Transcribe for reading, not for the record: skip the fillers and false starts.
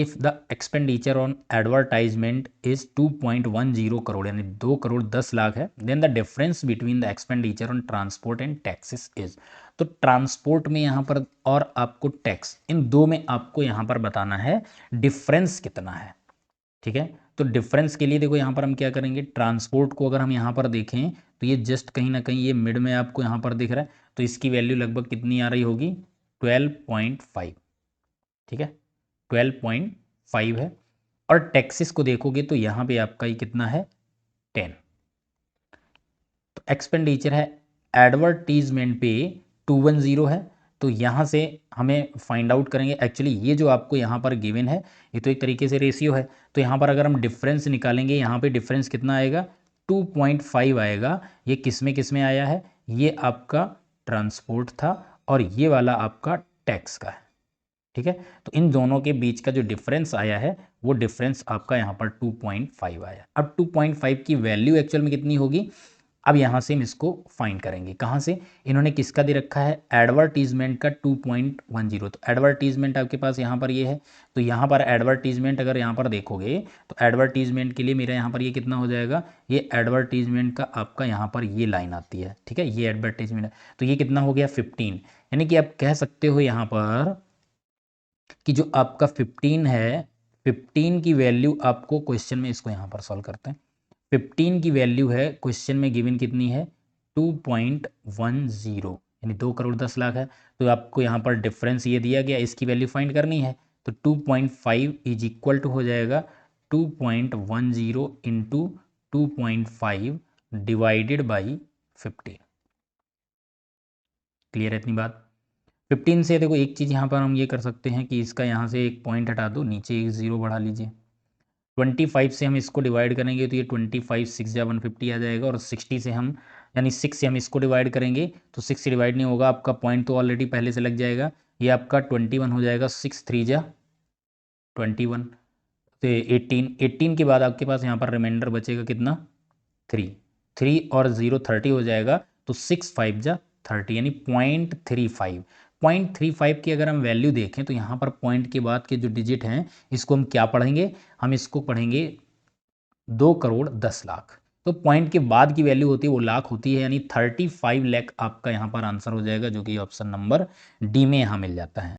If the expenditure on advertisement is 2.10 crore यानी 2 करोड़ 10 लाख है, then the difference between the expenditure on transport and taxes is. तो transport में यहाँ पर और आपको टैक्स, इन दो में आपको यहाँ पर बताना है डिफरेंस कितना है। ठीक है, तो डिफरेंस के लिए देखो यहाँ पर हम क्या करेंगे, ट्रांसपोर्ट को अगर हम यहाँ पर देखें तो ये जस्ट कहीं ना कहीं ये मिड में आपको यहाँ पर दिख रहा है, तो इसकी वैल्यू लगभग कितनी आ रही होगी, 12.5। ठीक है, 12.5 है। और टैक्सेस को देखोगे तो यहाँ पे आपका ये कितना है, 10। तो एक्सपेंडिचर है एडवर्टीजमेंट पे 210 है। तो यहाँ से हमें फाइंड आउट करेंगे, एक्चुअली ये जो आपको यहाँ पर गिवन है ये तो एक तरीके से रेशियो है, तो यहाँ पर अगर हम डिफरेंस निकालेंगे यहाँ पे डिफरेंस कितना आएगा, 2.5 आएगा। ये किस में आया है, ये आपका ट्रांसपोर्ट था और ये वाला आपका टैक्स का है। ठीक है, तो इन दोनों के बीच का जो डिफरेंस आया है वो डिफरेंस आपका यहाँ पर 2.5 आया। अब 2.5 की वैल्यू एक्चुअल में कितनी होगी, अब यहाँ से हम इसको फाइंड करेंगे। कहाँ से, इन्होंने किसका दे रखा है, एडवर्टीजमेंट का 2.10। तो एडवर्टीजमेंट आपके पास यहाँ पर ये है, तो यहाँ पर एडवर्टीजमेंट अगर यहाँ पर देखोगे तो एडवर्टीजमेंट के लिए मेरा यहाँ पर ये कितना हो जाएगा, ये एडवर्टीजमेंट का आपका यहाँ पर ये लाइन आती है। ठीक है, ये एडवर्टीजमेंट है, तो ये कितना हो गया 15। यानी कि आप कह सकते हो यहाँ पर कि जो आपका 15 है, 15 की वैल्यू आपको क्वेश्चन में, इसको यहाँ पर सॉल्व करते हैं, 15 की वैल्यू है क्वेश्चन में गिवन कितनी है, 2.10 यानी 2 करोड़ 10 लाख है। तो आपको यहाँ पर डिफरेंस ये दिया गया, इसकी वैल्यू फाइंड करनी है, तो 2.5 इज इक्वल टू हो जाएगा 2.10 इंटू 2.5 डिवाइडेड बाई 15। क्लियर है इतनी बात। 15 से देखो एक चीज़ यहाँ पर हम ये कर सकते हैं कि इसका यहाँ से एक पॉइंट हटा दो, नीचे एक ज़ीरो बढ़ा लीजिए। 25 से हम इसको डिवाइड करेंगे तो ये 25 6 या 150 आ जाएगा, और 60 से हम यानी 6 से हम इसको डिवाइड करेंगे तो 6 से डिवाइड नहीं होगा, आपका पॉइंट तो ऑलरेडी पहले से लग जाएगा, ये आपका 21 हो जाएगा, 6 3 जा 21, तो 18 के बाद आपके पास यहाँ पर रिमाइंडर बचेगा कितना, 3 और 0 30 हो जाएगा, तो 6 5 जा 30 यानी 0.35। 0.35 की अगर हम वैल्यू देखें तो यहाँ पर पॉइंट के बाद के जो डिजिट हैं इसको हम क्या पढ़ेंगे, हम इसको पढ़ेंगे 2 करोड़ 10 लाख। तो पॉइंट के बाद की वैल्यू होती है वो लाख होती है, यानी 35 लाख आपका यहाँ पर आंसर हो जाएगा, जो कि ऑप्शन नंबर डी में यहाँ मिल जाता है।